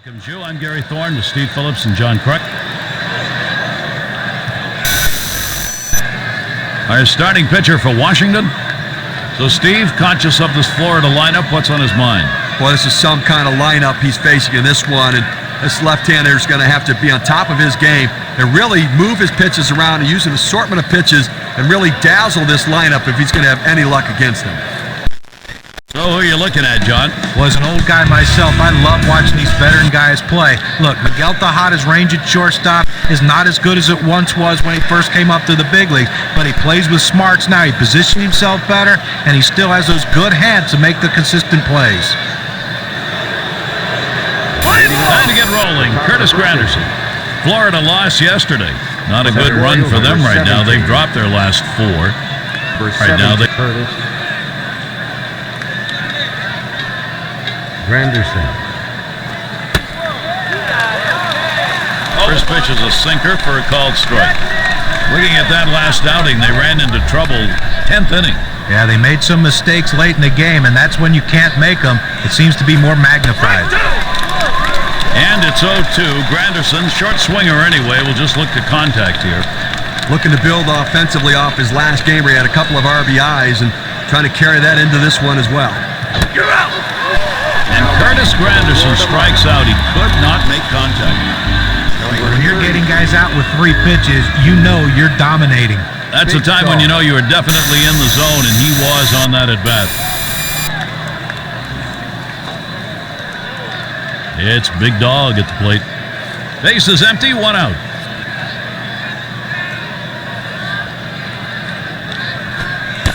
Comes you. I'm Gary Thorne with Steve Phillips and John Crook. Our starting pitcher for Washington. So, Steve, conscious of this Florida lineup, what's on his mind? Well, this is some kind of lineup he's facing in this one, and this left-hander is going to have to be on top of his game and really move his pitches around and use an assortment of pitches and really dazzle this lineup if he's going to have any luck against them. So who are you looking at, John? Well, as an old guy myself, I love watching these veteran guys play. Look, Miguel Tejada's range at shortstop is not as good as it once was when he first came up to the big leagues, but he plays with smarts now. He positioned himself better, and he still has those good hands to make the consistent plays. Time to get rolling. Curtis Granderson. Florida lost yesterday. Not a good run for them right now. They've dropped their last four. Right now they... Granderson. First pitch is a sinker for a called strike. Looking at that last outing, they ran into trouble 10th inning. Yeah, they made some mistakes late in the game, and that's when you can't make them. It seems to be more magnified. And it's 0-2. Granderson, short swinger anyway, will just look to contact here. Looking to build offensively off his last game where he had a couple of RBIs and trying to carry that into this one as well. You're out! And Curtis Granderson strikes out. He could not make contact. When you're getting guys out with 3 pitches, you know you're dominating. That's a time when you know you are definitely in the zone, and he was on that at bat. It's Big Dog at the plate. Base is empty, 1 out.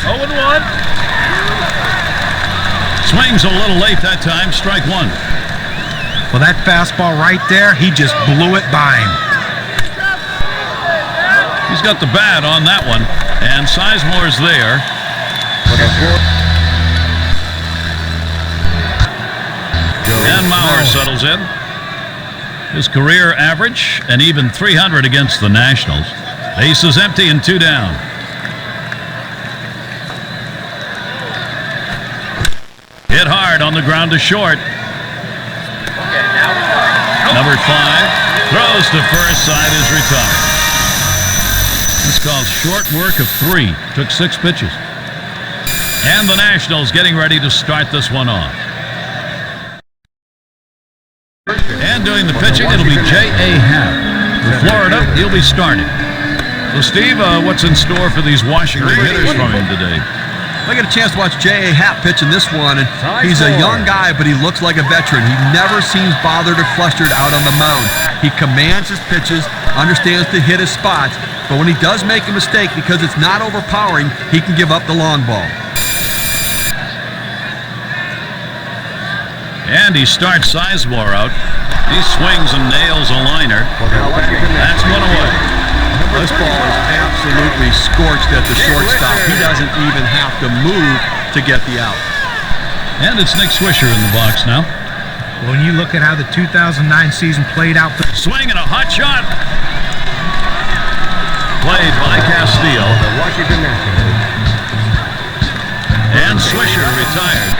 Oh, and 1. Swings a little late that time, strike 1. Well, that fastball right there, he just blew it by him. He's got the bat on that one, and Sizemore's there. And Mauer settles in. His career average, an even 300 against the Nationals. Base is empty and 2 down. Hit hard on the ground to short. Number 5 throws to first, side is retired. This called short work of 3. Took 6 pitches. And the Nationals getting ready to start this one off. And doing the pitching, it'll be J.A. Happ. For Florida, he'll be starting. So, Steve, what's in store for these Washington hitters from him today? I got a chance to watch J.A. Happ pitch in this one, and he's a young guy, but he looks like a veteran. He never seems bothered or flustered out on the mound. He commands his pitches, understands to hit his spots, but when he does make a mistake, because it's not overpowering, he can give up the long ball. And he starts Sizemore out. He swings and nails a liner. That's 1 away. This ball is absolutely scorched at the shortstop. He doesn't even have to move to get the out. And it's Nick Swisher in the box now. When you look at how the 2009 season played out. Swing and a hot shot. Played by Castillo. And Swisher retired.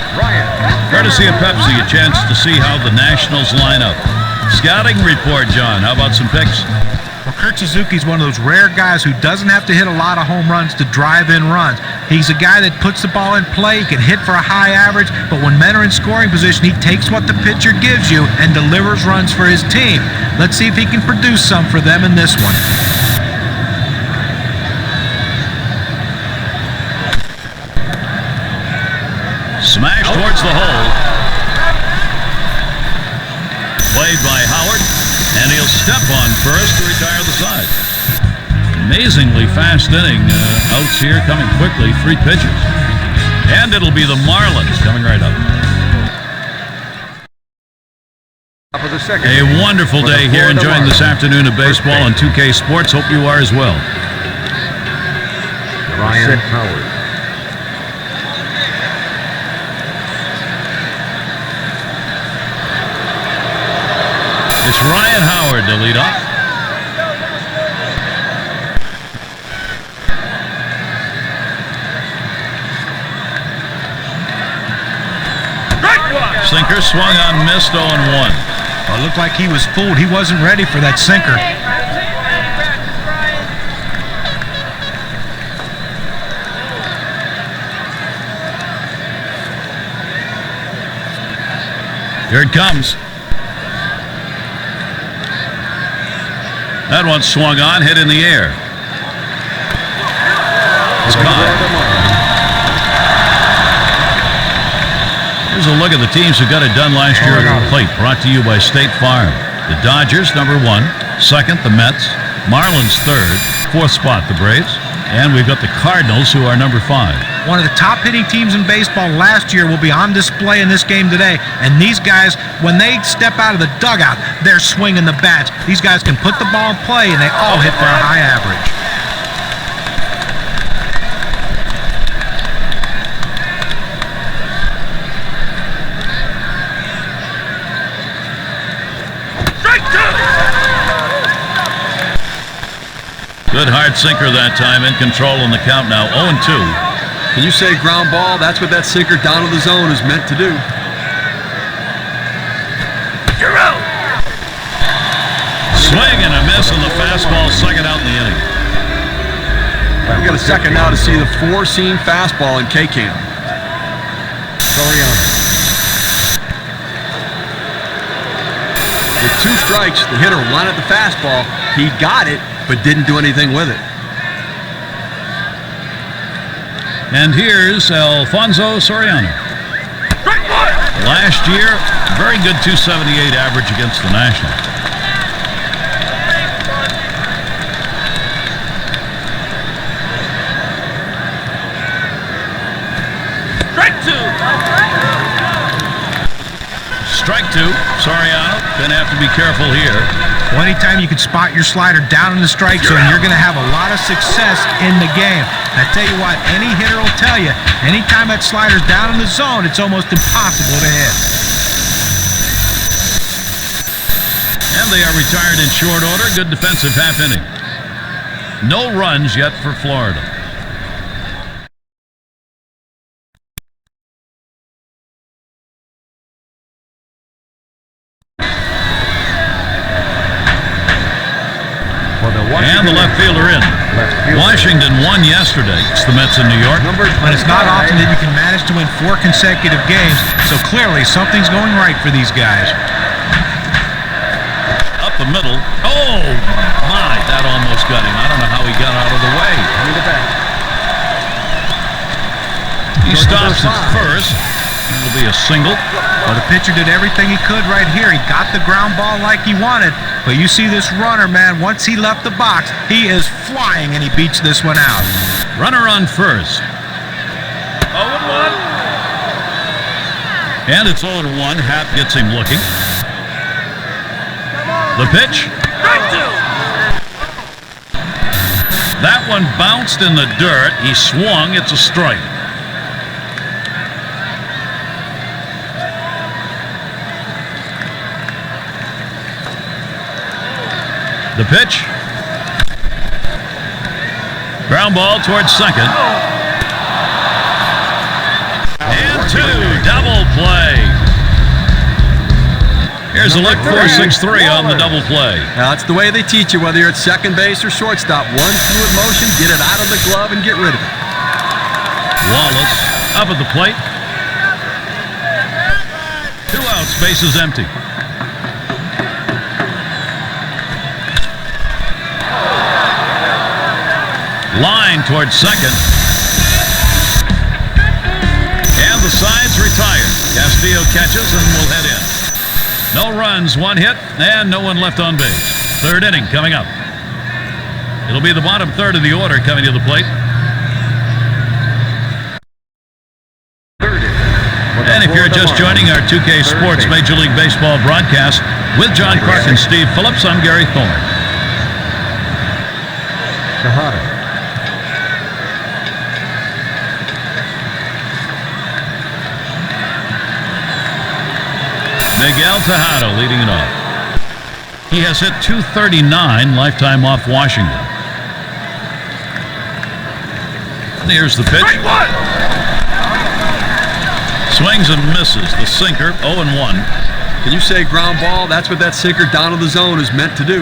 Courtesy of Pepsi, a chance to see how the Nationals line up. Scouting report, John. How about some picks? Well, Kurt Suzuki's one of those rare guys who doesn't have to hit a lot of home runs to drive in runs. He's a guy that puts the ball in play, he can hit for a high average, but when men are in scoring position, he takes what the pitcher gives you and delivers runs for his team. Let's see if he can produce some for them in this one. Smash towards the hole. Played by Howard, and he'll step on first to retire the side. Amazingly fast inning. Outs here coming quickly, 3 pitches. And it'll be the Marlins coming right up. A wonderful day here, enjoying this afternoon of baseball on 2K Sports. Hope you are as well. Ryan Howard. It's Ryan Howard to lead off. Sinker swung on, missed, 0-1. Well, it looked like he was fooled. He wasn't ready for that sinker. Here it comes. That one swung on, hit in the air. It's caught. Here's a look at the teams who got it done last year at the plate, brought to you by State Farm. The Dodgers, number 1. Second, the Mets. Marlins, third. Fourth spot, the Braves. And we've got the Cardinals, who are number 5. One of the top hitting teams in baseball last year will be on display in this game today. And these guys, when they step out of the dugout, they're swinging the bats. These guys can put the ball in play, and they all hit for a high average. Good hard sinker that time, in control on the count now, 0-2. Can you say ground ball? That's what that sinker down to the zone is meant to do. You're out. Swing and a miss on the fastball, second out in the inning. We got a second now to see the 4-seam fastball in K-Cam. With 2 strikes, the hitter wanted the fastball. He got it, but didn't do anything with it. And here's Alfonso Soriano. Last year, very good 278 average against the Nationals. Strike 2. Soriano gonna have to be careful here. Well, anytime you can spot your slider down in the strike zone, you're going to have a lot of success in the game. I tell you what, any hitter will tell you, anytime that slider's down in the zone, it's almost impossible to hit. And they are retired in short order. Good defensive half inning. No runs yet for Florida. And the left fielder in. Washington won yesterday. It's the Mets in New York. But it's not often that you can manage to win 4 consecutive games, so clearly something's going right for these guys. Up the middle. Oh, my, that almost got him. I don't know how he got out of the way. He stops at first. It'll be a single. Well, the pitcher did everything he could right here. He got the ground ball like he wanted. But you see this runner, man, once he left the box, he is flying, and he beats this one out. Runner on first. 0-1. And it's 0-1. Happ gets him looking. The pitch. That one bounced in the dirt. He swung. It's a strike. The pitch. Ground ball towards second. And 2. Double play. Here's a look. 4-6-3 on the double play. That's the way they teach you, whether you're at second base or shortstop. One fluid motion, get it out of the glove and get rid of it. Wallace up at the plate. 2 outs, base is empty. Line towards second. And the side's retired. Castillo catches and will head in. No runs, 1 hit, and no one left on base. Third inning coming up. It'll be the bottom third of the order coming to the plate. And if you're just joining our 2K Sports Major League Baseball broadcast with John Clark and Steve Phillips, I'm Gary Thorne. Shahada. Miguel Tejada leading it off. He has hit .239 lifetime off Washington. And here's the pitch. Swings and misses. The sinker, 0-1. Can you say ground ball? That's what that sinker down in the zone is meant to do.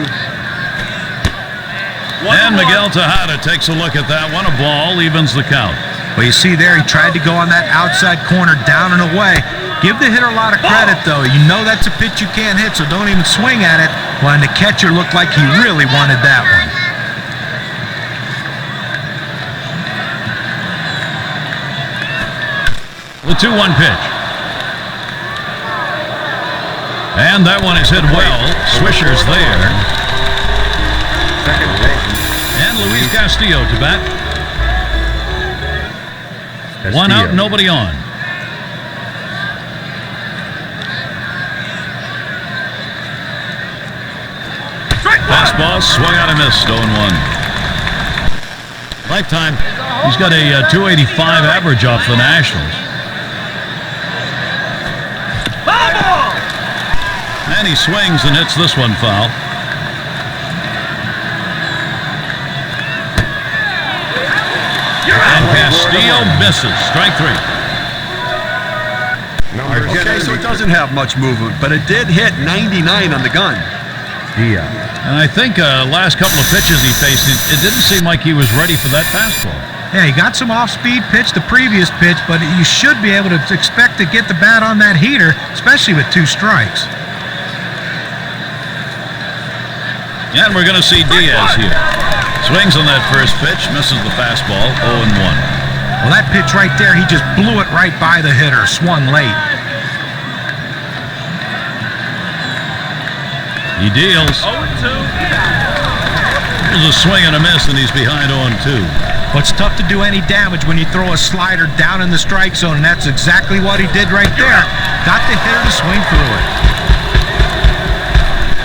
And Miguel Tejada takes a look at that one. A ball evens the count. Well, you see there, he tried to go on that outside corner down and away. Give the hitter a lot of credit, though. You know that's a pitch you can't hit, so don't even swing at it. Well, and the catcher looked like he really wanted that one. The 2-1 pitch. And that one is hit well. Swisher's there. And Luis Castillo to bat. One out, nobody on. Fastball swung out and missed. 0-1. Lifetime, he's got a 285 average off the Nationals. And he swings and hits this one foul. And Castillo misses. Strike 3. Okay, so it doesn't have much movement, but it did hit 99 on the gun. And I think last couple of pitches he faced, it didn't seem like he was ready for that fastball. Yeah, he got some off-speed pitch the previous pitch, but you should be able to expect to get the bat on that heater, especially with 2 strikes. And we're going to see Diaz here. Swings on that first pitch, misses the fastball, 0-1. Well, that pitch right there, he just blew it right by the hitter, swung late. He deals. 0-2. There's a swing and a miss, and he's behind 0-2. Well, it's tough to do any damage when you throw a slider down in the strike zone, and that's exactly what he did right there. Got the hitter to swing through it.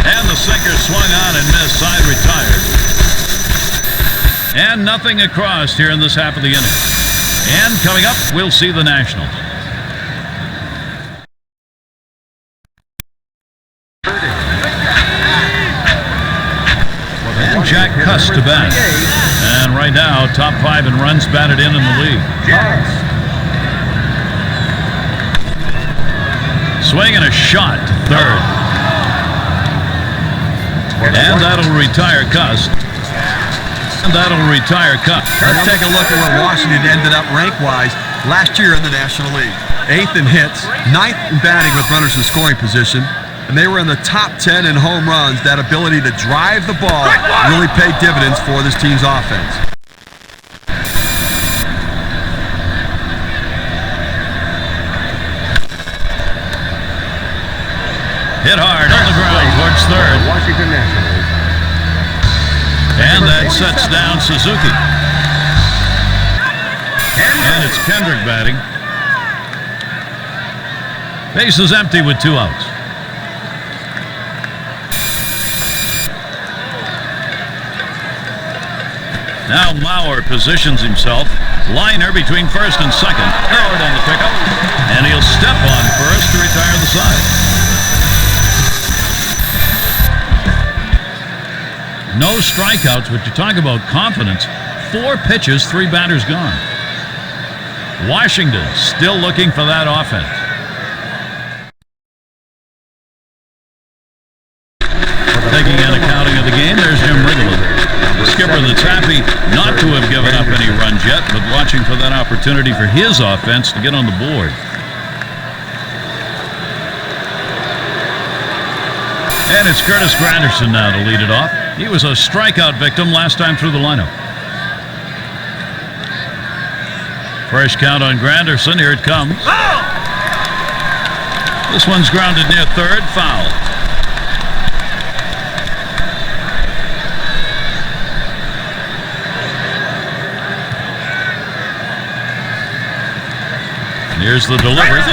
And the sinker swung on and missed. Side retired. And nothing across here in this half of the inning. And coming up, we'll see the Nationals. And Jack Cuss to bat. And right now, top 5 in runs batted in the league. Swing and a shot to third. And that'll retire Cuss. Let's take a look at where Washington ended up rank-wise last year in the National League. 8th in hits, 9th in batting with runners in scoring position, and they were in the top 10 in home runs. That ability to drive the ball really paid dividends for this team's offense. Hit hard on the ground towards third. Washington Nationals. And that sets down Suzuki. And it's Kendrick batting. Base is empty with 2 outs. Now Mauer positions himself. Liner between first and second. Howard on the pickup. And he'll step on first to retire the side. No strikeouts, but you talk about confidence. 4 pitches, 3 batters gone. Washington still looking for that offense. Taking an accounting of the game, there's Jim Wrigley. The skipper that's happy not to have given up any runs yet, but watching for that opportunity for his offense to get on the board. And it's Curtis Granderson now to lead it off. He was a strikeout victim last time through the lineup. Fresh count on Granderson. Here it comes. This one's grounded near third. Foul. And here's the delivery.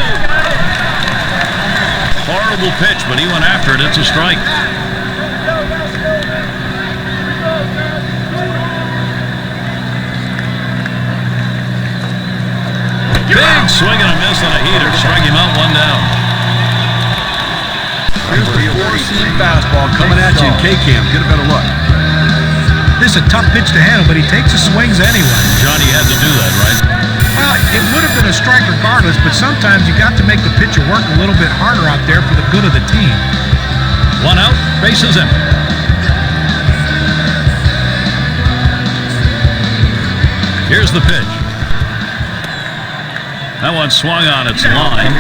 Horrible pitch, but he went after it. It's a strike. Big swing and a miss on a heater. Strike him out, 1 down. Here's the 4-seam fastball coming at you in K-Cam. Get a better look. This is a tough pitch to handle, but he takes the swings anyway. Johnny had to do that, right? Well, it would have been a strike regardless, but sometimes you got to make the pitcher work a little bit harder out there for the good of the team. 1 out, bases empty. Here's the pitch. That one swung on its line.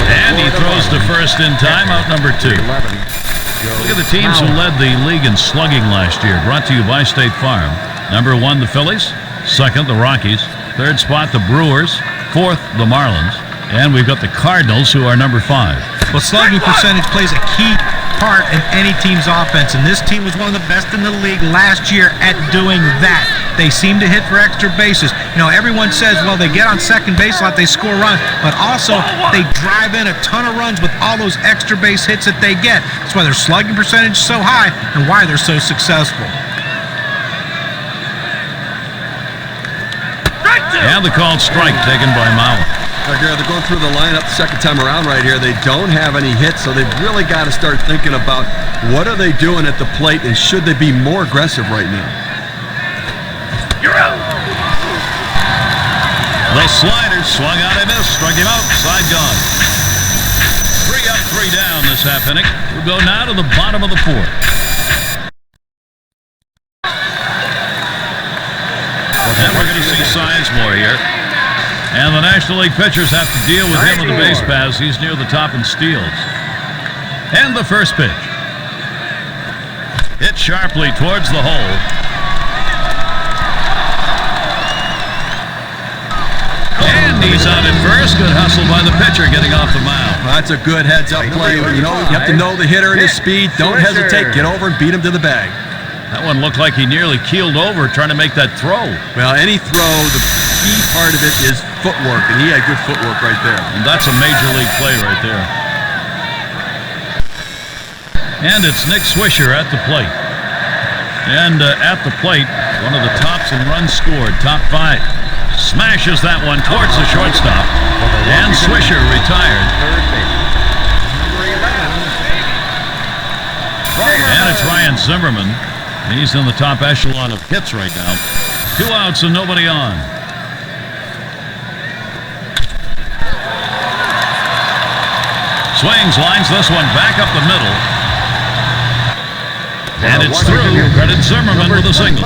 And he throws to first in time, out number 2. Look at the teams who led the league in slugging last year. Brought to you by State Farm. Number 1, the Phillies. 2nd, the Rockies. 3rd spot, the Brewers. 4th, the Marlins. And we've got the Cardinals, who are number 5. Well, slugging percentage plays a key part in any team's offense, and this team was one of the best in the league last year at doing that. They seem to hit for extra bases. You know, everyone says, well, they get on second base a lot, they score runs, but also they drive in a ton of runs with all those extra base hits that they get. That's why their slugging percentage is so high and why they're so successful. And the called strike taken by Mauer. They're going through the lineup the second time around right here. They don't have any hits, so they've really got to start thinking about what are they doing at the plate and should they be more aggressive right now. You're out. The slider swung out and missed. Struck him out. Side gone. 3 up, 3 down this half inning. We'll go now to the bottom of the 4th. And we're going to see Sizemore here. And the National League pitchers have to deal with him on the base paths. He's near the top in steals. And the first pitch. Hit sharply towards the hole. And he's out at first. Good hustle by the pitcher getting off the mound. That's a good heads-up play. You know, you have to know the hitter and his speed. Don't hesitate. Get over and beat him to the bag. That one looked like he nearly keeled over trying to make that throw. Well, any throw, the key part of it is footwork, and he had good footwork right there. And that's a major league play right there. And it's Nick Swisher at the plate. And at the plate, one of the tops in runs scored, top 5. Smashes that one towards the shortstop. And Swisher retired. And it's Ryan Zimmerman. He's in the top echelon of hits right now. 2 outs and nobody on. Swings, lines this one back up the middle. And it's through. Credit Zimmerman with a single.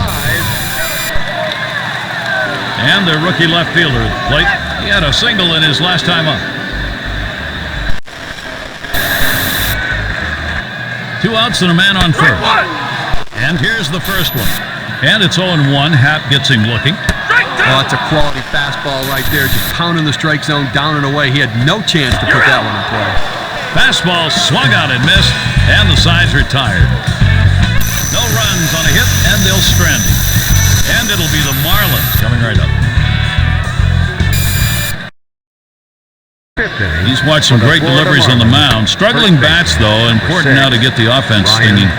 And their rookie left fielder at the plate. He had a single in his last time up. 2 outs and a man on first. And here's the first one. And it's 0-1. Happ gets him looking. Oh, that's a quality fastball right there. Just pounding the strike zone down and away. He had no chance to put that one in play. Fastball swung out and missed. And the side's retired. No runs on a hit, and they'll strand him. And it'll be the Marlins coming right up. He's watched some great deliveries on the mound. Struggling bats, though. Important now to get the offense stinging.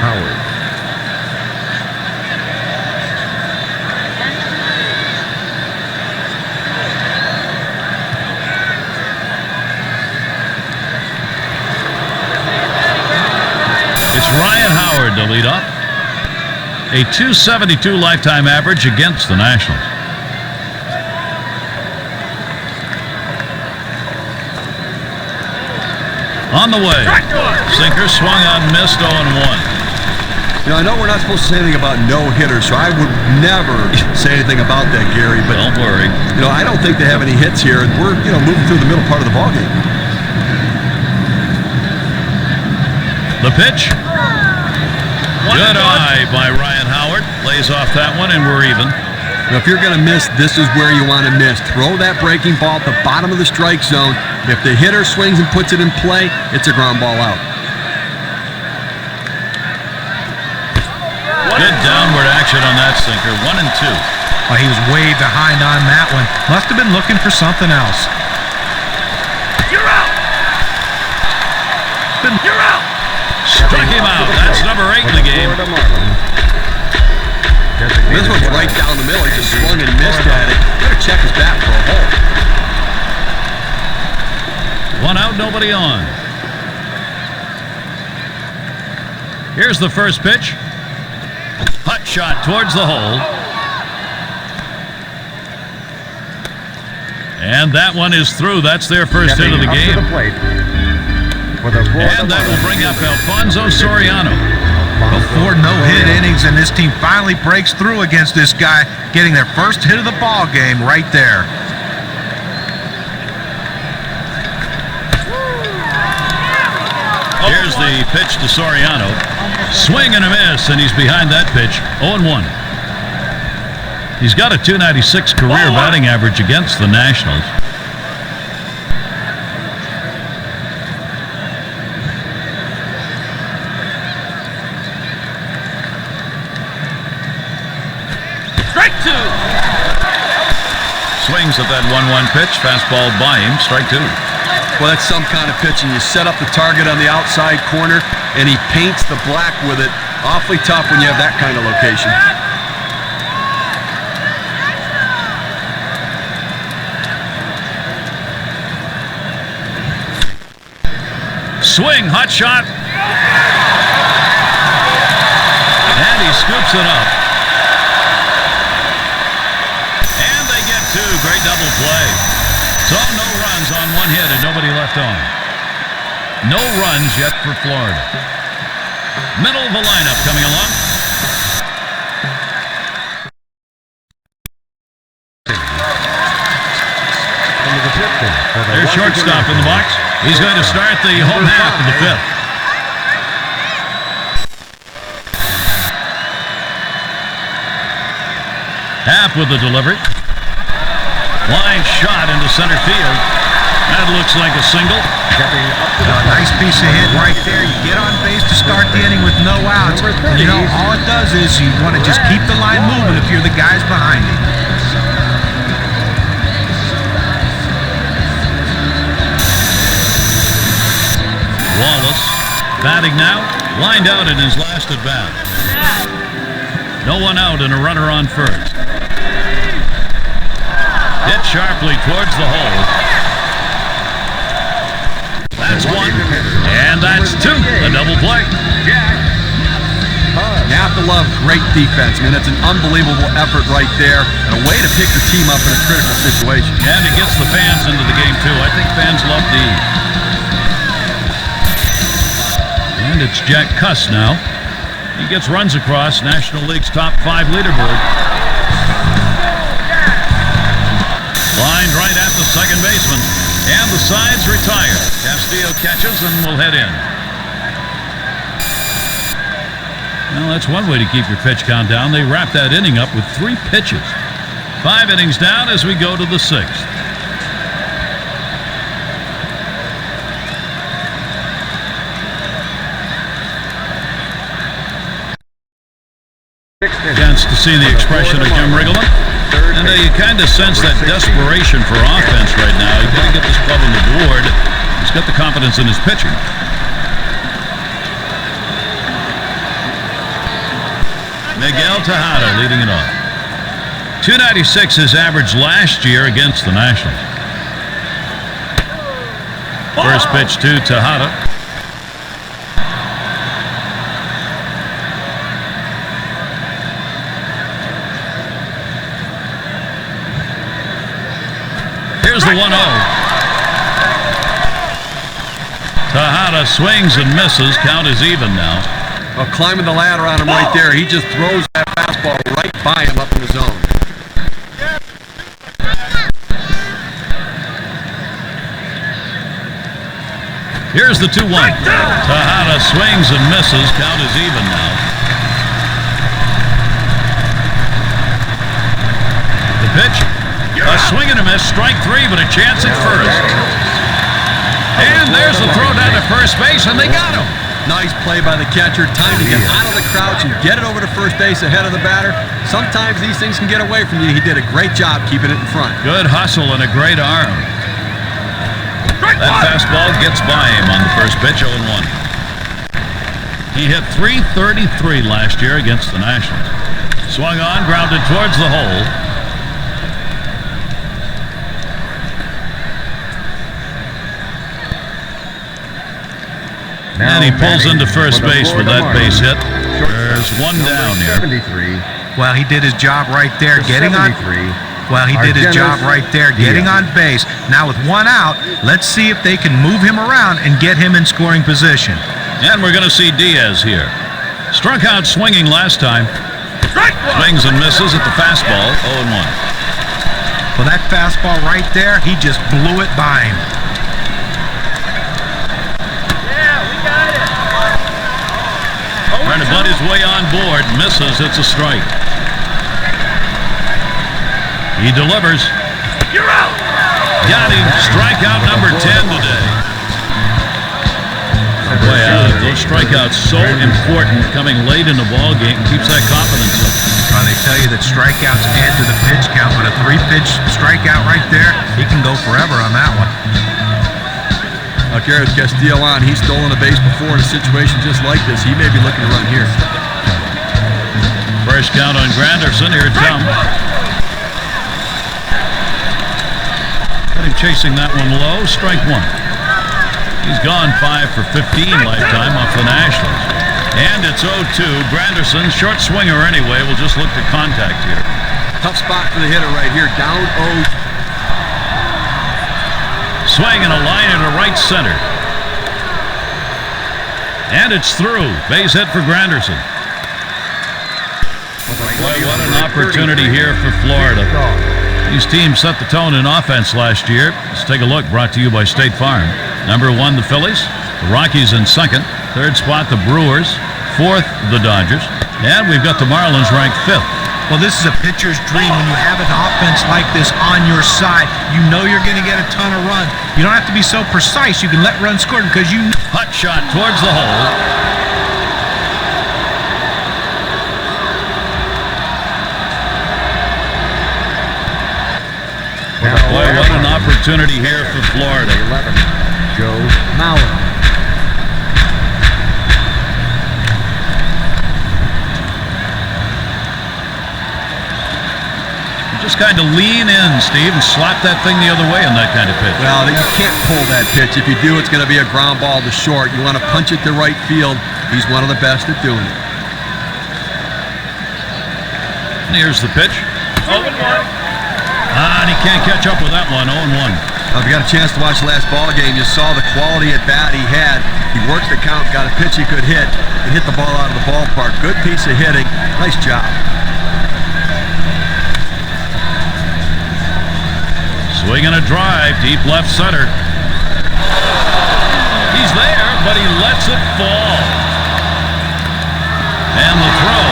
It's Ryan Howard to lead off. A .272 lifetime average against the Nationals. On the way. Sinker swung on, missed 0-1. You know, I know we're not supposed to say anything about no-hitters, so I would never say anything about that, Gary. But don't worry. You know, I don't think they have any hits here, and we're, moving through the middle part of the ballgame. The pitch. Good eye by Ryan Howard. Lays off that one, and we're even. Now, if you're going to miss, this is where you want to miss. Throw that breaking ball at the bottom of the strike zone. If the hitter swings and puts it in play, it's a ground ball out. Good downward action on that sinker. 1-2. Well, he was way behind on that one. Must have been looking for something else. You're out. You're out. Struck him out. That's number 8 in the game. This one's right down the middle. He just swung and missed at it. Better check his bat for a hole. 1 out, nobody on. Here's the first pitch. Hot shot towards the hole. And that one is through. That's their first hit of the game. And that will bring up Alfonso Soriano. Before no-hit innings, and this team finally breaks through against this guy, getting their first hit of the ball game right there. Here's the pitch to Soriano. Swing and a miss, and he's behind that pitch. 0-1. He's got a .296 career batting average against the Nationals. Strike two. Swings at that 1-1 pitch. Fastball by him. Strike two. Well, that's some kind of pitching. You set up the target on the outside corner, and he paints the black with it. Awfully tough when you have that kind of location. Swing, hot shot. And he scoops it up. And they get two. Great double play. So no runs on one hit and nobody left on. No runs yet for Florida. Middle of the lineup coming along. Their shortstop in the box. He's going to start the home half of the fifth. Half with the delivery. Line shot into center field. That looks like a single. A nice piece of hit right there. You get on base to start the inning with no outs. You know, all it does is you want to just keep the line moving if you're the guys behind him. Wallace batting now, lined out in his last at bat. No one out and a runner on first. Hit sharply towards the hole. That's one, and that's two. A double play. You have to love great defense, man. It's an unbelievable effort right there, and a way to pick the team up in a critical situation. And it gets the fans into the game, too. I think fans love D. And it's Jack Kuss now. He gets runs across National League's top 5 leaderboard. Lined right at the second baseman. And the side's retired. Castillo catches and will head in. Well, that's one way to keep your pitch count down. They wrap that inning up with 3 pitches. 5 innings down as we go to the 6th. Chance to see the expression of Jim Riggleman. And you kind of sense that desperation for offense right now. He's got to get this club on the board. He's got the confidence in his pitching. Miguel Tejada leading it off. .296 his average last year against the Nationals. First pitch to Tejada. Here's the 1-0. Tejada swings and misses. Count is even now. Well, climbing the ladder on him right there. He just throws that fastball right by him up in the zone. Here's the 2-1. Tejada swings and misses. Count is even now. The pitch. A swing and a miss, strike 3, but a chance at first. And there's the throw down to first base, and they got him. Nice play by the catcher. Time to get out of the crouch and get it over to first base ahead of the batter. Sometimes these things can get away from you. He did a great job keeping it in front. Good hustle and a great arm. That fastball gets by him on the first pitch, 0-1. He hit .333 last year against the Nationals. Swung on, grounded towards the hole. And he pulls into first base with that base hit. There's one down here. Well, he did his job right there, getting on Well, he did his job right there, getting on base. Now with one out, let's see if they can move him around and get him in scoring position. And we're going to see Diaz here. Struck out swinging last time. Swings and misses at the fastball, 0-1. Well, that fastball right there, he just blew it by him. Trying to butt his way on board, misses, it's a strike. He delivers. You're out. Got him, strikeout number 10 today. Boy, those strikeouts so important coming late in the ball game, keeps that confidence up. Well, they tell you that strikeouts add to the pitch count, but a 3-pitch strikeout right there, he can go forever on that one. Garrett Castillo on. He's stolen a base before in a situation just like this. He may be looking to run here. First count on Granderson. Here it comes. Got him chasing that one low. Strike one. He's gone 5 for 15 lifetime off the Nationals. And it's 0-2. Granderson, short swinger anyway. We'll just look to contact here. Tough spot for the hitter right here. Down 0. Swing and a line into right center. And it's through. Base hit for Granderson. Boy, what an opportunity here for Florida. These teams set the tone in offense last year. Let's take a look. Brought to you by State Farm. Number 1, the Phillies. The Rockies in second. Third spot, the Brewers. Fourth, the Dodgers. And we've got the Marlins ranked 5th. Well, this is a pitcher's dream when you have an offense like this on your side. You know you're going to get a ton of runs. You don't have to be so precise. You can let runs score because you... Hot shot towards the hole. Boy, what an opportunity here for Florida. 11, Joe Mauer. Just kind of lean in, Steve, and slap that thing the other way on that kind of pitch. Well, you can't pull that pitch. If you do, it's going to be a ground ball to short. You want to punch it to right field. He's one of the best at doing it. And here's the pitch. 0-1. And he can't catch up with that one. 0-1. If you got a chance to watch the last ball game, you saw the quality at bat he had. He worked the count, got a pitch he could hit, and hit the ball out of the ballpark. Good piece of hitting. Nice job. Swing and a drive, deep left center. He's there, but he lets it fall. And the throw.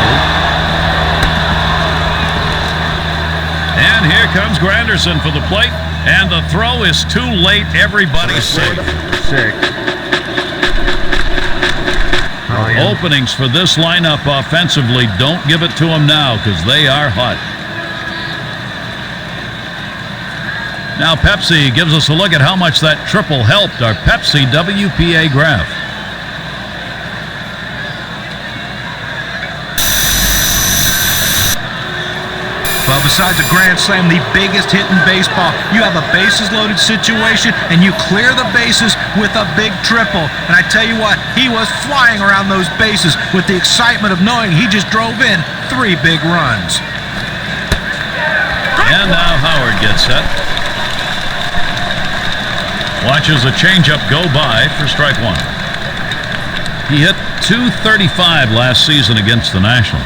And here comes Granderson for the plate. And the throw is too late. Everybody's safe. 6. Openings for this lineup offensively. Don't give it to them now because they are hot. Now Pepsi gives us a look at how much that triple helped. Our Pepsi WPA graph. Well, besides a grand slam, the biggest hit in baseball, you have a bases-loaded situation, and you clear the bases with a big triple. And I tell you what, he was flying around those bases with the excitement of knowing he just drove in 3 big runs. And now Howard gets set. Watches a changeup go by for strike 1. He hit .235 last season against the Nationals.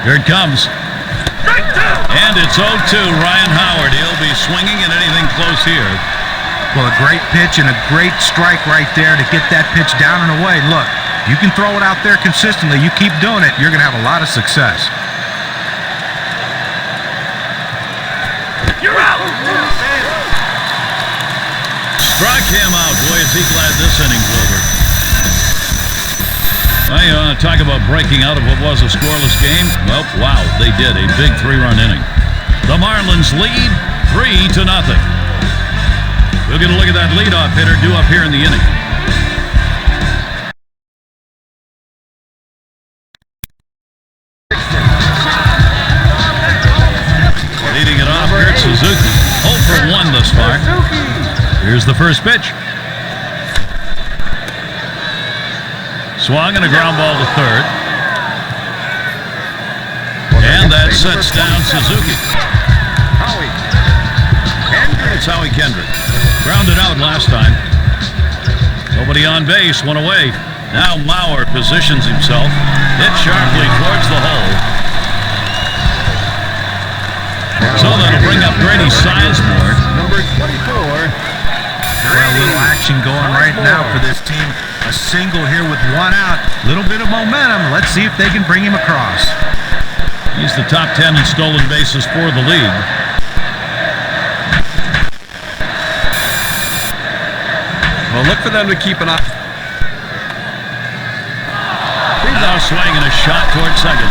Here it comes. And it's 0-2. Ryan Howard. He'll be swinging at anything close here. Well, a great pitch and a great strike right there to get that pitch down and away. Look, you can throw it out there consistently. You keep doing it, you're going to have a lot of success. You're out. Struck him out. Boy, is he glad this inning's over. Well, you want to talk about breaking out of what was a scoreless game? Well, wow, they did. A big 3-run inning. The Marlins lead 3-0. We'll get a look at that leadoff hitter due up here in the inning. Leading it off, Kurt Suzuki. 0 for 1 thus far. Here's the first pitch. Swung and a ground ball to third. And that's sets down Suzuki. It's Howie Kendrick. Grounded out last time. Nobody on base, one away. Now Mauer positions himself. Hit sharply towards the hole. So that'll bring up Grady Sizemore. Number 24. Well, a little action going right now for this team. A single here with one out. Little bit of momentum. Let's see if they can bring him across. He's the top 10 in stolen bases for the league. Well, look for them to keep an eye. He's now swinging a shot towards second.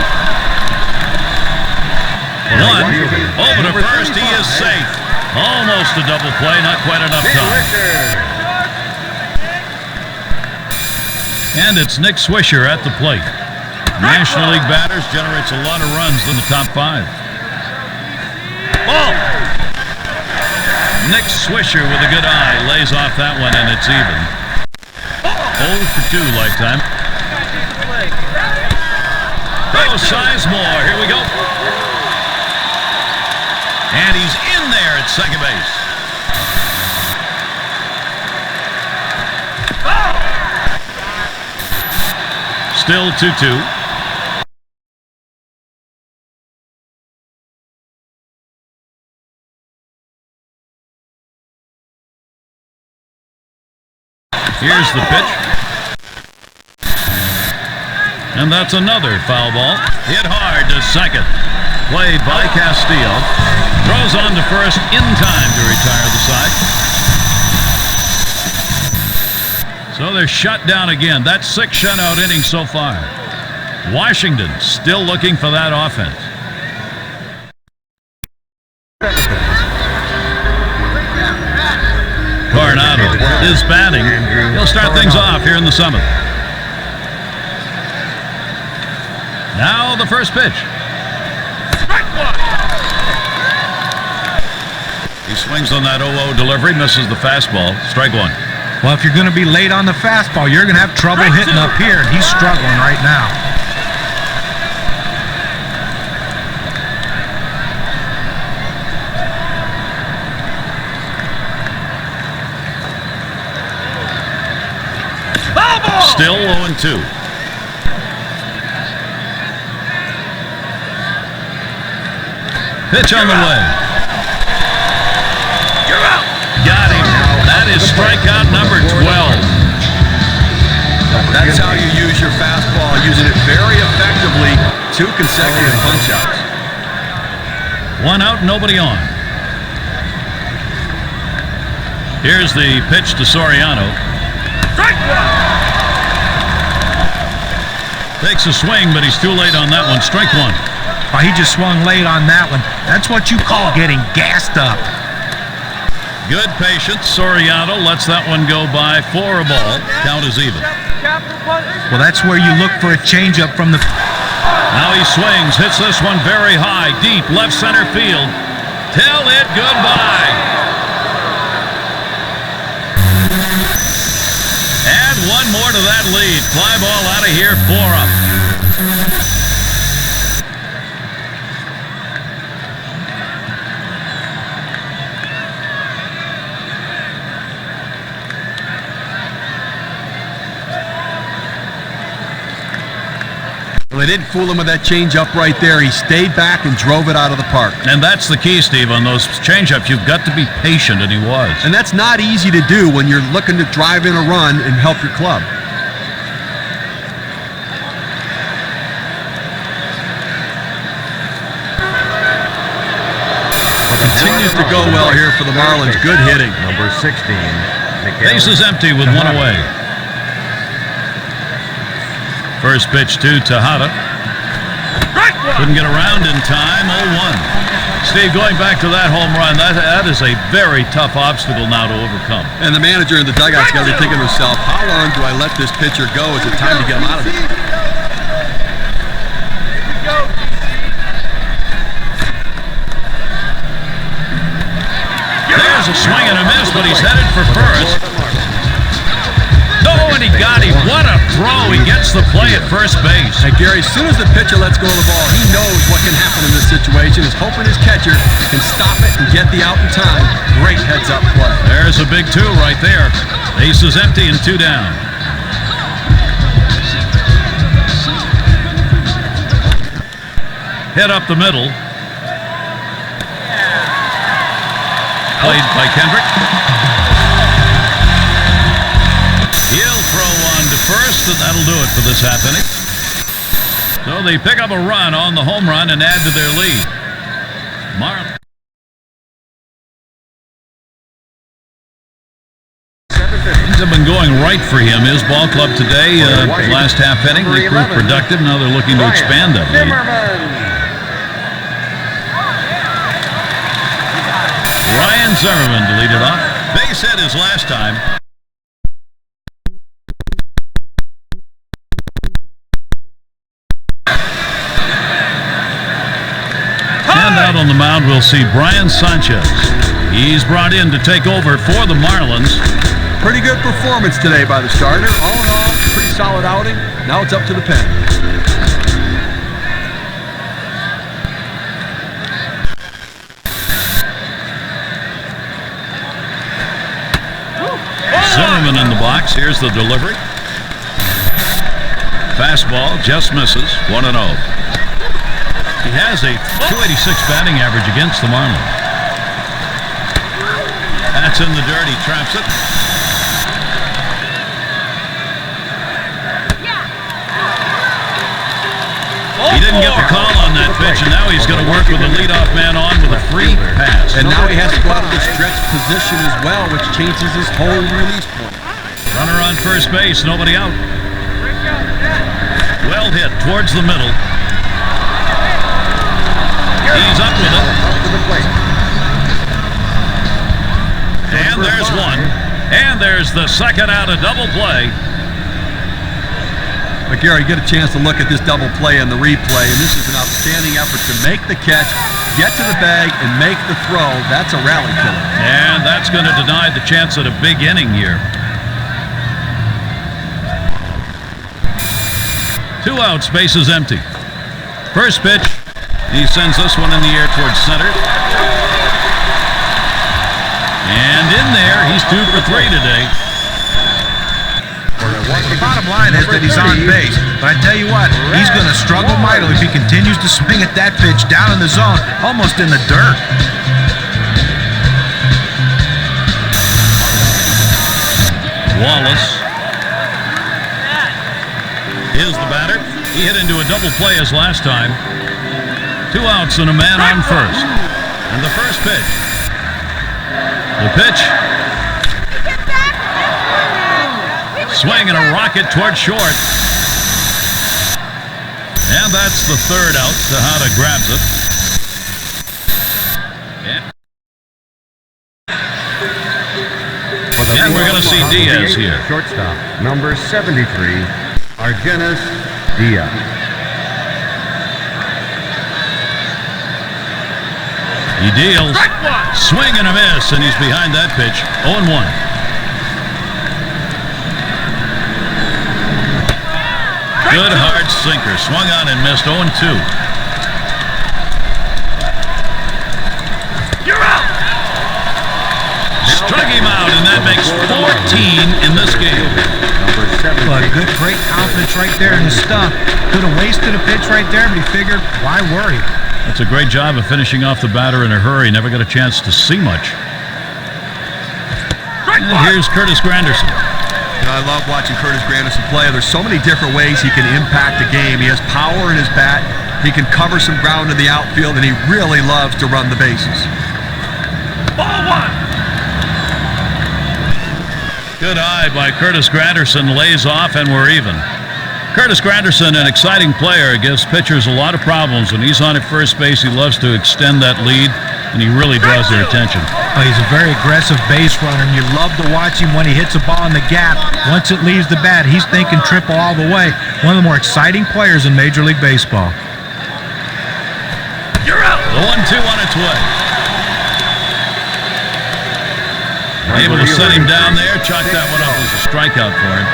One over to first. He is safe. Almost a double play. Not quite enough time. And it's Nick Swisher at the plate. National League batters generates a lot of runs in the top 5. Ball! Nick Swisher with a good eye lays off that one, and it's even. 0 for 2 lifetime. Oh, Sizemore. Here we go. And he's in there at second base. Still 2-2. Here's the pitch. And that's another foul ball. Hit hard to second. Played by Castillo. Throws on to first in time to retire the side. So they're shut down again. That's 6 shutout innings so far. Washington still looking for that offense. Coronado is batting. He'll start things off here in the 7th. Now the first pitch. He swings on that 0-0 delivery, misses the fastball. Strike 1. Well, if you're going to be late on the fastball, you're going to have trouble hitting up here. He's struggling right now. Still 0-2. Pitch on the way. You're out. Got him. That is strikeout number 12. That's how you use your fastball, using it very effectively. 2 consecutive punch-outs. 1 out, nobody on. Here's the pitch to Soriano. Strike 1. Takes a swing, but he's too late on that one. Strike 1. Oh, he just swung late on that one. That's what you call getting gassed up. Good patience. Soriano lets that one go by for a ball. Count is even. Well, that's where you look for a changeup from the... Now he swings, hits this one very high, deep, left center field. Tell it goodbye. Add 1 more to that lead. Fly ball out of here, 4 up. Well, they didn't fool him with that changeup right there. He stayed back and drove it out of the park. And that's the key, Steve. On those changeups, you've got to be patient, and he was. And that's not easy to do when you're looking to drive in a run and help your club. Continues to go well here for the Marlins. Good hitting. Number 16. Base is empty with 1 away. First pitch to Tejada. Couldn't get around in time. 0-1. Steve, going back to that home run, that is a very tough obstacle now to overcome. And the manager in the dugout's got to be thinking to himself, how long do I let this pitcher go? Is it time to get him out of it? There's a swing and a miss, but he's headed for first. No, and he got him. What a throw. He gets the play at first base. Hey, Gary, as soon as the pitcher lets go of the ball, he knows what can happen in this situation. He's hoping his catcher can stop it and get the out in time. Great heads-up play. There's a big 2 right there. Base is empty and 2 down. Hit up the middle. Played by Kendrick. He'll throw on to first, and that'll do it for this half inning. So they pick up a run on the home run and add to their lead. Things have been going right for him. His ball club today, last half inning, they proved productive. Now they're looking to expand that lead. Ryan Zimmerman to lead it off. Base hit his last time. And out on the mound, we'll see Brian Sanchez. He's brought in to take over for the Marlins. Pretty good performance today by the starter. All in all, pretty solid outing. Now it's up to the pen. Zimmerman in the box. Here's the delivery. Fastball just misses. 1-0. He has a .286 batting average against the Marlins. That's in the dirt. He traps it. He didn't get the call on that pitch, and now he's going to work with the leadoff man on with a free pass. And now he has to go out of the stretch position as well, which changes his whole release point. Runner on first base, nobody out. Well hit towards the middle. He's up with it. And there's one. And there's the second out, a double play. But Gary, get a chance to look at this double play and the replay, and this is an outstanding effort to make the catch, get to the bag, and make the throw. That's a rally killer. And that's going to deny the chance at a big inning here. 2 outs, base is empty. First pitch, he sends this one in the air towards center. And in there, he's 2 for 3 today. The bottom line is that he's on base, but I tell you what, he's going to struggle mightily if he continues to swing at that pitch down in the zone, almost in the dirt. Wallace is the batter. He hit into a double play as last time. 2 outs and a man on first. And the first pitch. The pitch. Swing and a rocket towards short. And that's the 3rd out. Tejada grabs it. And we're going to see Diaz here. Shortstop, number 73, Argenis Diaz. He deals. Swing and a miss, and he's behind that pitch. 0-1. Good hard sinker. Swung on and missed. 0-2. You're out! Struck him out, and that makes 14 in this game. Well, great confidence right there in his stuff. Could have wasted a pitch right there, but he figured, why worry? That's a great job of finishing off the batter in a hurry. Never got a chance to see much. And here's Curtis Granderson. I love watching Curtis Granderson play. There's so many different ways he can impact a game. He has power in his bat. He can cover some ground in the outfield, and he really loves to run the bases. Ball 1. Good eye by Curtis Granderson. Lays off, and we're even. Curtis Granderson, an exciting player, gives pitchers a lot of problems. When he's on at first base, he loves to extend that lead, and he really draws their attention. Oh, he's a very aggressive base runner, and you love to watch him when he hits a ball in the gap. Once it leaves the bat, he's thinking triple all the way. One of the more exciting players in Major League Baseball. You're out! The 1-2 on its way. Able to set him down there. Chalk that one up as a strikeout for him.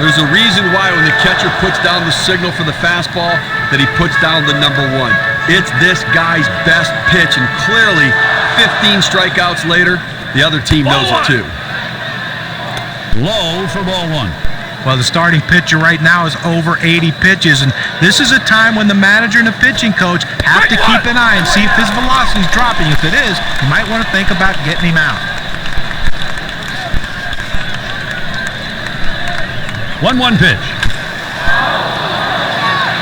There's a reason why when the catcher puts down the signal for the fastball that he puts down the number 1. It's this guy's best pitch, and clearly 15 strikeouts later, the other team knows it too. Low for ball 1. Well, the starting pitcher right now is over 80 pitches, and this is a time when the manager and the pitching coach have to keep an eye and see if his velocity is dropping. If it is, you might want to think about getting him out. 1-1 pitch.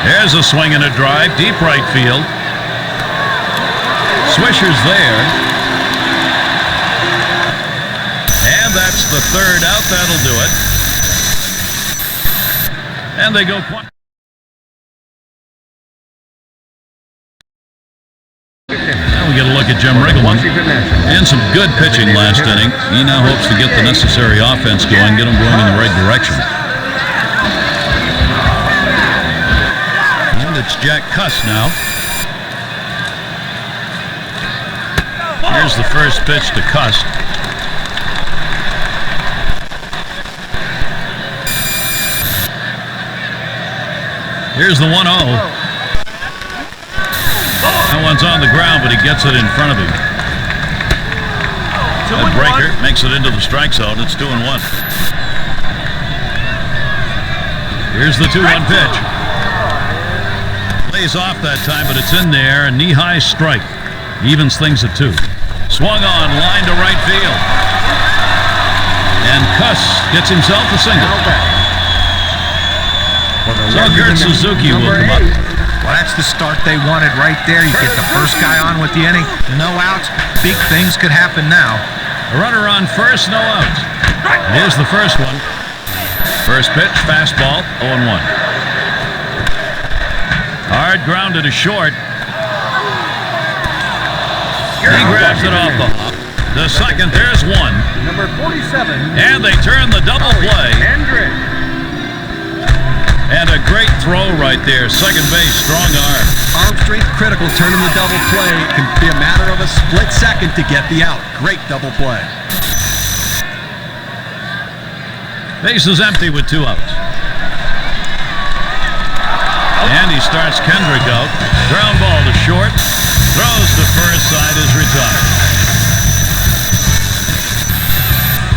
There's a swing and a drive, deep right field. Swisher's there. And that's the third out. That'll do it. And they go. Now we get a look at Jim Riggleman. And some good pitching last inning. He now hopes to get the necessary offense going, get them going in the right direction. And it's Jack Cuss now. Here's the first pitch to Cuss. Here's the 1-0. That one's on the ground, but he gets it in front of him. That breaker makes it into the strike zone. It's 2-1. Here's the 2-1 pitch. Lays off that time, but it's in there. A knee-high strike. Evens things at 2. Swung on, line to right field. And Cuss gets himself a single. So Kurt Suzuki will come up. Well, that's the start they wanted right there. You get the first guy on with the inning. No outs. Big things could happen now. A runner on first, no outs. Here's the first one. First pitch, fastball, 0-1. Hard grounded to short. He grabs it off the hop. The second, there's one. Number 47. And they turn the double play. And a great throw right there. Second base, strong arm. Arm strength critical, turning the double play. It can be a matter of a split second to get the out. Great double play. Base is empty with 2 outs. And he starts Kendrick out. Ground ball to short. Throws to first, side is retired.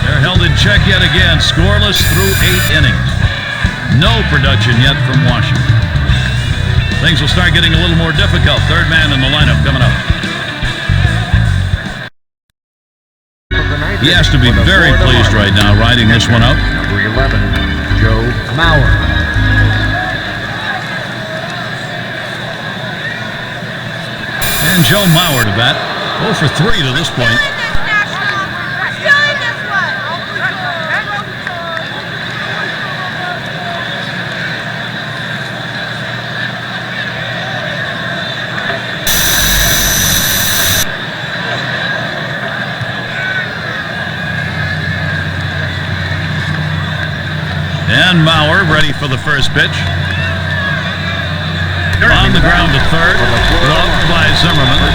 They're held in check yet again. Scoreless through 8 innings. No production yet from Washington. Things will start getting a little more difficult. Third man in the lineup coming up. He has to be very pleased right now riding this one out. Number 11, Joe Mauer. And Joe Mauer to bat. 0 for 3 to this point. And Mauer ready for the first pitch. On the ground to third. Gloved by Zimmerman.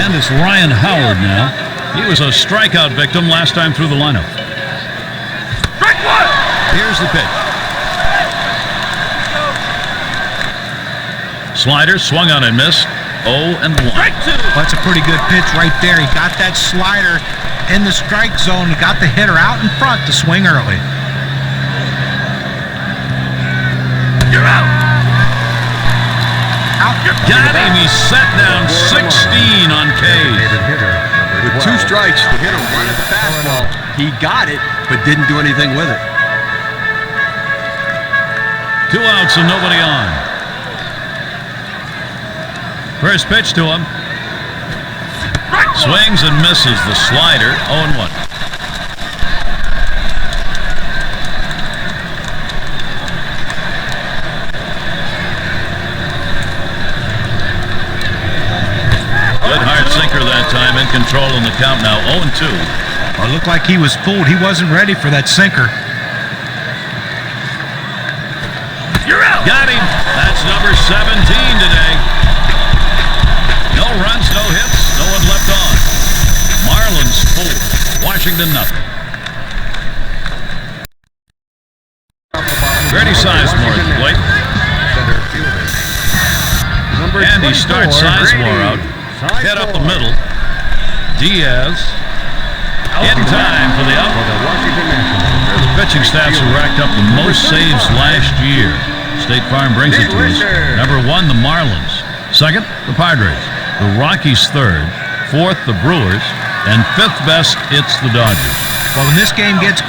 And it's Ryan Howard now. He was a strikeout victim last time through the lineup. Here's the pitch. Slider swung on and missed. 0-1. That's a pretty good pitch right there. He got that slider in the strike zone. He got the hitter out in front to swing early. You're out. Got him. He's set down 16 on K's. With 2 strikes, the hitter wanted the fastball. He got it, but didn't do anything with it. 2 outs and nobody on. First pitch to him. Swings and misses the slider. 0-1. Good hard sinker that time, in control in the count now. 0-2. Well, it looked like he was fooled. He wasn't ready for that sinker. You're out. Got him. That's number 17 today. No runs, no hits, no one left on. Marlins 4. Washington nothing. Grady Sizemore at the plate. And he starts Sizemore out. Head up the middle. Diaz in time for the out. The pitching staffs have racked up the most saves last year. State Farm brings it to us. Number 1, the Marlins. Second, the Padres. The Rockies third. Fourth, the Brewers. And fifth best, it's the Dodgers. Well, when this game gets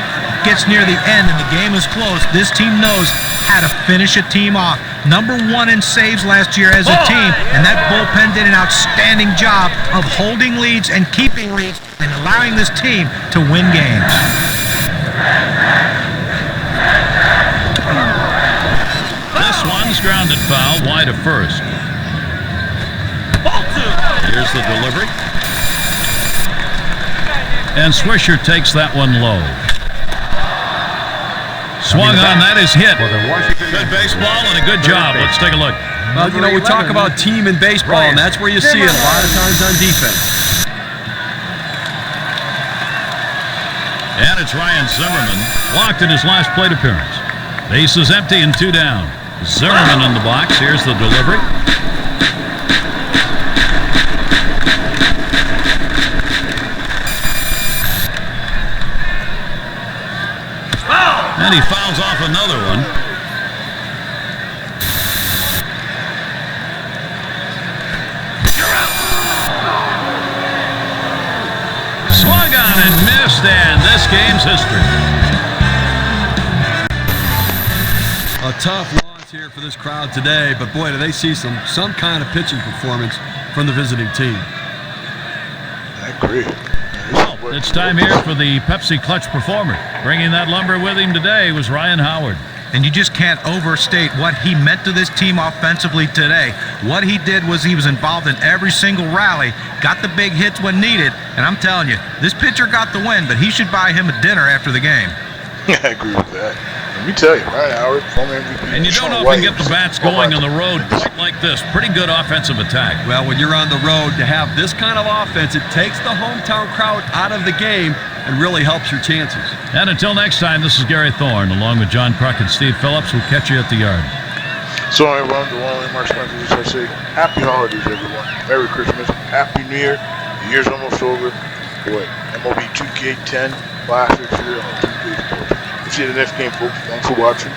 near the end and the game is close, this team knows how to finish a team off. Number 1 in saves last year as a team, and that bullpen did an outstanding job of holding leads and keeping leads and allowing this team to win games. This one's grounded foul wide of first. Here's the delivery. And Swisher takes that one low. Swung on, that is hit. Good baseball and a good job. Let's take a look. Well, you know, we talk about team in baseball, and that's where you see it a lot of times on defense. And it's Ryan Zimmerman, walked in his last plate appearance. Base is empty and 2 down. Zimmerman in the box. Here's the delivery. And he fouls off another one. Swung on and missed, and this game's history. A tough loss here for this crowd today, but boy, do they see some kind of pitching performance from the visiting team. I agree. Well, it's time here for the Pepsi Clutch Performer. Bringing that lumber with him today was Ryan Howard. And you just can't overstate what he meant to this team offensively today. What he did was he was involved in every single rally, got the big hits when needed, and I'm telling you, this pitcher got the win, but he should buy him a dinner after the game. I agree with that. Let me tell you, Ryan Howard, former MVP. And you don't often get the bats going on the road quite like this. Pretty good offensive attack. Well, when you're on the road, to have this kind of offense, it takes the hometown crowd out of the game and really helps your chances. And until next time, this is Gary Thorne, along with John Kruk and Steve Phillips. We'll catch you at the yard. So everyone, the one remarks I just say, happy holidays, everyone. Merry Christmas, Happy New Year. The year's almost over. Boy, MLB 2K10, last year on 2K14. We'll see you in the next game, folks. Thanks for watching.